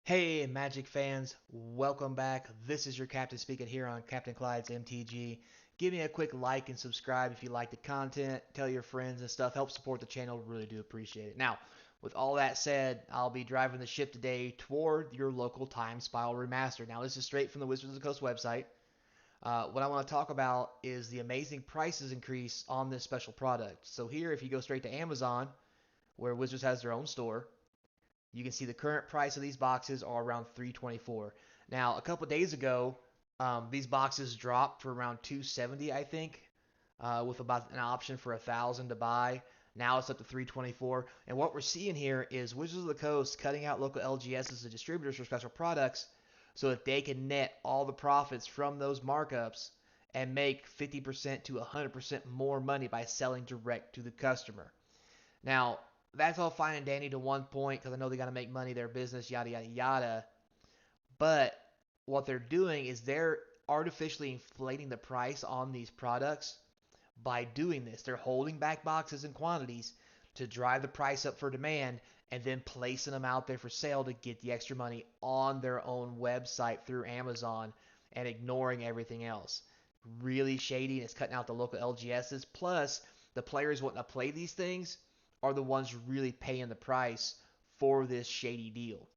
Hey, Magic fans, welcome back. This is your captain speaking here on Captain Clyde's MTG. Give me a quick like and subscribe if you like the content. Tell your friends and stuff. Help support the channel. Really do appreciate it. Now, with all that said, I'll be driving the ship today toward your local Time Spiral Remaster. Now, this is straight from the Wizards of the Coast website. What I want to talk about is the amazing prices increase on this special product. So here, if you go straight to Amazon, where Wizards has their own store, you can see the current price of these boxes are around 324. Now, a couple days ago, these boxes dropped for around 270, I think, with about an option for 1,000 to buy. Now it's up to 324. And what we're seeing here is Wizards of the Coast cutting out local LGSs and distributors for special products so that they can net all the profits from those markups and make 50% to 100% more money by selling direct to the customer. Now, that's all fine and dandy to one point because I know they got to make money, their business, yada, yada, yada. But what they're doing is they're artificially inflating the price on these products by doing this. They're holding back boxes and quantities to drive the price up for demand and then placing them out there for sale to get the extra money on their own website through Amazon and ignoring everything else. Really shady, and it's cutting out the local LGSs. Plus, the players wanting to play these things are the ones really paying the price for this shady deal.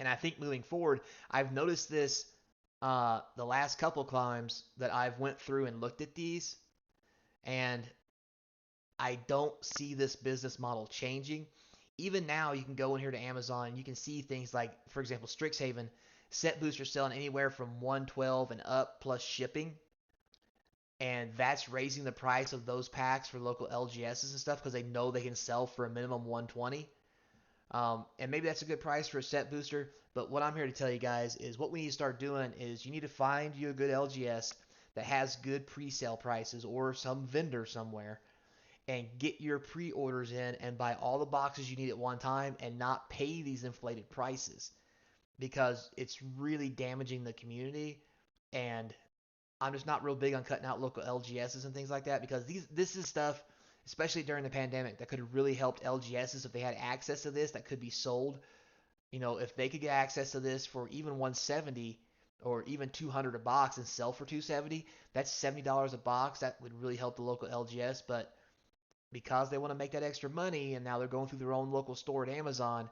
And I think moving forward, I've noticed this the last couple climbs that I've went through and looked at these, and I don't see this business model changing. Even now, you can go in here to Amazon and you can see things like, for example, Strixhaven set boosters selling anywhere from 112 and up plus shipping, and that's raising the price of those packs for local LGSs and stuff because they know they can sell for a minimum 120. And maybe that's a good price for a set booster. But what I'm here to tell you guys is what we need to start doing is you need to find you a good LGS that has good pre-sale prices or some vendor somewhere and get your pre-orders in and buy all the boxes you need at one time and not pay these inflated prices because it's really damaging the community. And I'm just not real big on cutting out local LGSs and things like that because this is stuff, especially during the pandemic, that could have really helped LGSs if they had access to this that could be sold. You know, if they could get access to this for even 170 or even 200 a box and sell for 270, that's $70 a box. That would really help the local LGS. But because they want to make that extra money and now they're going through their own local store at Amazon,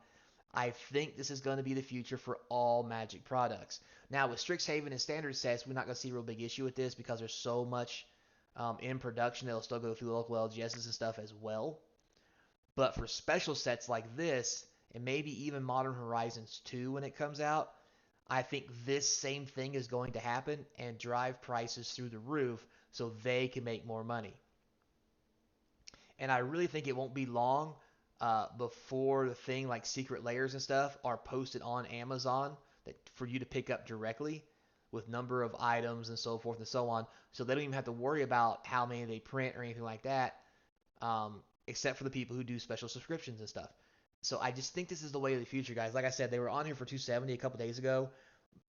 I think this is going to be the future for all Magic products. Now, with Strixhaven and standard sets, we're not going to see a real big issue with this because there's so much in production that'll still go through local LGSs and stuff as well. But for special sets like this, and maybe even Modern Horizons 2 when it comes out, I think this same thing is going to happen and drive prices through the roof so they can make more money. And I really think it won't be long before the thing like secret layers and stuff are posted on Amazon that for you to pick up directly with number of items and so forth and so on. So they don't even have to worry about how many they print or anything like that, except for the people who do special subscriptions and stuff. So I just think this is the way of the future, guys. Like I said, they were on here for 270 a couple days ago.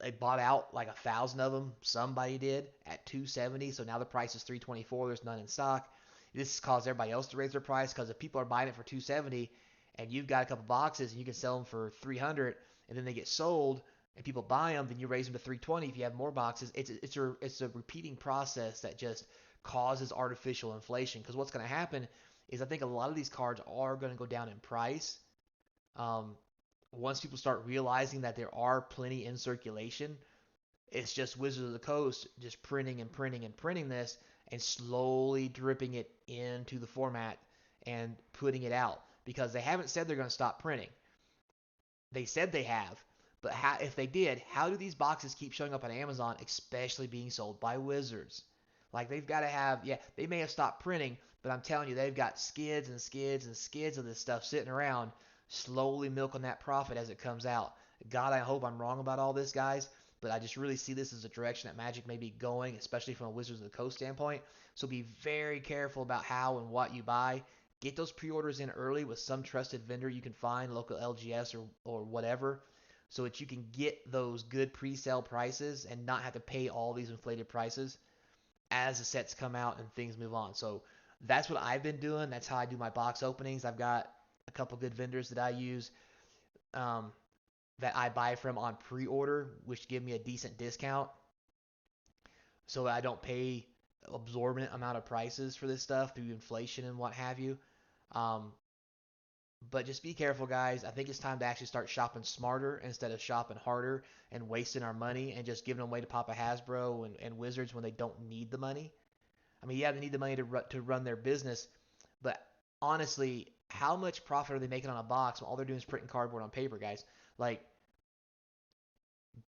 They bought out like 1,000 of them. Somebody did at 270. So now the price is 324. There's none in stock. This has caused everybody else to raise their price because if people are buying it for 270 and you've got a couple boxes and you can sell them for 300 and then they get sold and people buy them, then you raise them to 320 if you have more boxes. It's a repeating process that just causes artificial inflation. Because what's going to happen is I think a lot of these cards are going to go down in price. Um, Once people start realizing that there are plenty in circulation, it's just Wizards of the Coast just printing and printing and printing this and slowly dripping it into the format and putting it out because they haven't said they're going to stop printing. They said they have, but if they did, how do these boxes keep showing up on Amazon, especially being sold by Wizards? Like they've got to have, yeah, they may have stopped printing, but I'm telling you, they've got skids and skids and skids of this stuff sitting around, slowly milking that profit as it comes out. God, I hope I'm wrong about all this, guys, but I just really see this as a direction that Magic may be going, especially from a Wizards of the Coast standpoint. So be very careful about how and what you buy. Get those pre-orders in early with some trusted vendor you can find, local LGS or whatever, so that you can get those good pre-sale prices and not have to pay all these inflated prices as the sets come out and things move on. So that's what I've been doing. That's how I do my box openings. I've got a couple good vendors that I use. Um, that I buy from on pre-order, which give me a decent discount, so I don't pay absorbent amount of prices for this stuff through inflation and what have you. Um, but just be careful, guys. I think it's time to actually start shopping smarter instead of shopping harder and wasting our money and just giving away to Papa Hasbro and Wizards when they don't need the money. I mean, yeah, they need the money to run their business, but honestly, how much profit are they making on a box when all they're doing is printing cardboard on paper, guys? Like,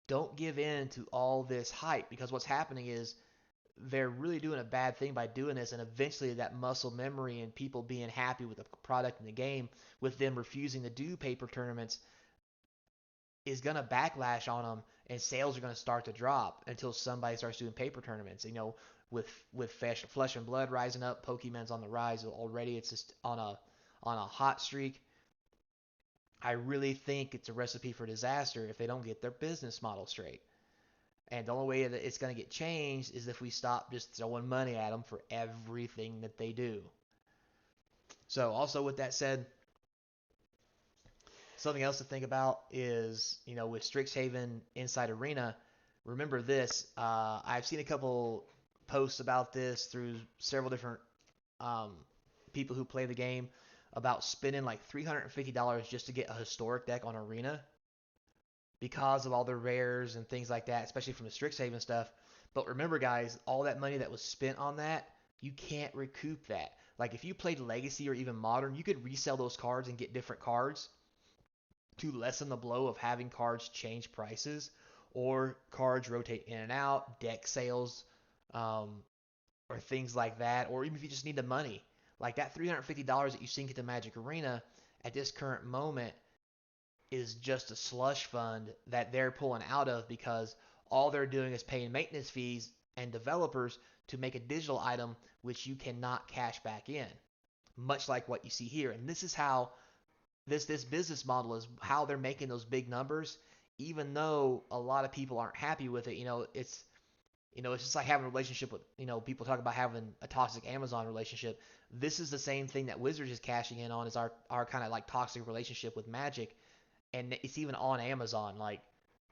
don't give in to all this hype, because what's happening is they're really doing a bad thing by doing this, and eventually that muscle memory and people being happy with the product in the game, with them refusing to do paper tournaments, is going to backlash on them, and sales are going to start to drop until somebody starts doing paper tournaments. With Flesh and Blood rising up, Pokemon's on the rise already. It's just on a hot streak. I really think it's a recipe for disaster if they don't get their business model straight. And the only way that it's going to get changed is if we stop just throwing money at them for everything that they do. So, also with that said, something else to think about is, with Strixhaven Inside Arena, remember this. I've seen a couple posts about this through several different um, people who play the game about spending like $350 just to get a historic deck on Arena because of all the rares and things like that, especially from the Strixhaven stuff. But remember, guys, all that money that was spent on that, you can't recoup that. Like if you played Legacy or even Modern, you could resell those cards and get different cards to lessen the blow of having cards change prices or cards rotate in and out, deck sales, um, or things like that, or even if you just need the money. Like that $350 that you sink into Magic Arena at this current moment is just a slush fund that they're pulling out of because all they're doing is paying maintenance fees and developers to make a digital item which you cannot cash back in, much like what you see here. And this is how this business model is how they're making those big numbers, even though a lot of people aren't happy with it. It's just like having a relationship with, people talk about having a toxic Amazon relationship. This is the same thing that Wizards is cashing in on, is our kind of like toxic relationship with Magic, and it's even on Amazon. Like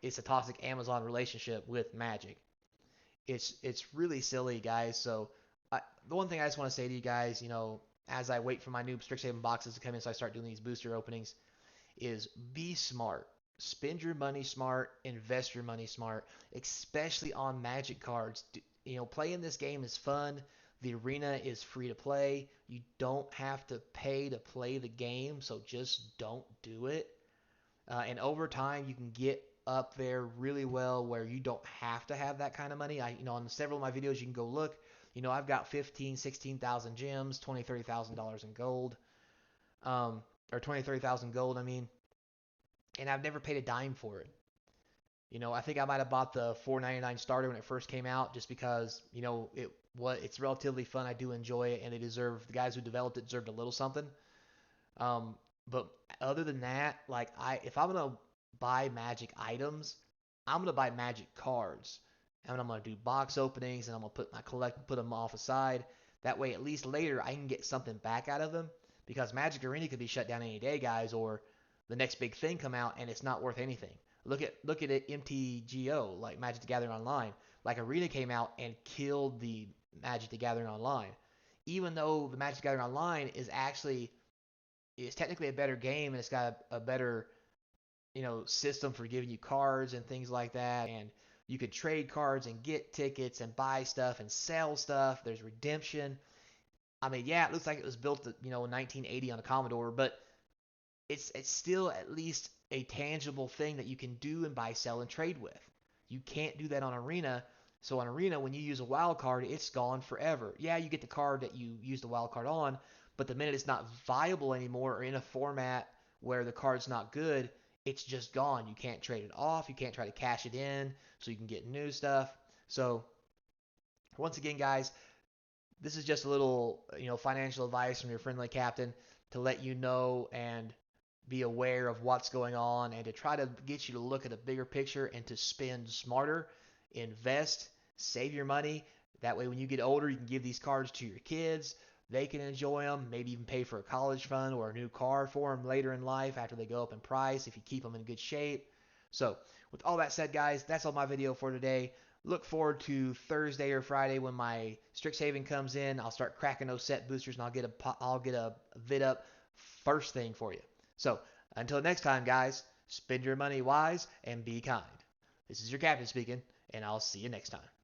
it's a toxic Amazon relationship with Magic. It's really silly, guys. So the one thing I just want to say to you guys, as I wait for my new Strixhaven boxes to come in, so I start doing these booster openings, is be smart. Spend your money smart, invest your money smart, especially on Magic cards. Playing this game is fun. The arena is free to play. You don't have to pay to play the game, so just don't do it. And over time, you can get up there really well where you don't have to have that kind of money. On several of my videos, you can go look. I've got 15, 16,000 gems, 20, $30,000 in gold, or 20, 30,000 gold, I mean, and I've never paid a dime for it. I think I might have bought the 4.99 starter when it first came out, just because it's relatively fun. I do enjoy it, and the guys who developed it deserved a little something. Um, but other than that, like if I'm gonna buy Magic items, I'm gonna buy Magic cards, and I'm gonna do box openings, and I'm gonna put them off aside. That way, at least later, I can get something back out of them, because Magic Arena could be shut down any day, guys, or the next big thing come out and it's not worth anything. Look at it, MTGO, like Magic the Gathering Online. Like Arena came out and killed the Magic the Gathering Online, even though the Magic the Gathering Online is technically a better game, and it's got a better system for giving you cards and things like that, and you could trade cards and get tickets and buy stuff and sell stuff. There's redemption. I mean, yeah, it looks like it was built in 1980 on a Commodore, but it's still at least a tangible thing that you can do and buy, sell, and trade with. You can't do that on Arena. So on Arena, when you use a wild card, it's gone forever. Yeah, you get the card that you used the wild card on, but the minute it's not viable anymore or in a format where the card's not good, it's just gone. You can't trade it off. You can't try to cash it in so you can get new stuff. So once again, guys, this is just a little financial advice from your friendly captain to let you know and be aware of what's going on, and to try to get you to look at a bigger picture and to spend smarter, invest, save your money. That way, when you get older, you can give these cards to your kids. They can enjoy them, maybe even pay for a college fund or a new car for them later in life after they go up in price if you keep them in good shape. So with all that said, guys, that's all my video for today. Look forward to Thursday or Friday when my Strixhaven comes in. I'll start cracking those set boosters and I'll get a vid up first thing for you. So until next time, guys, spend your money wise and be kind. This is your captain speaking, and I'll see you next time.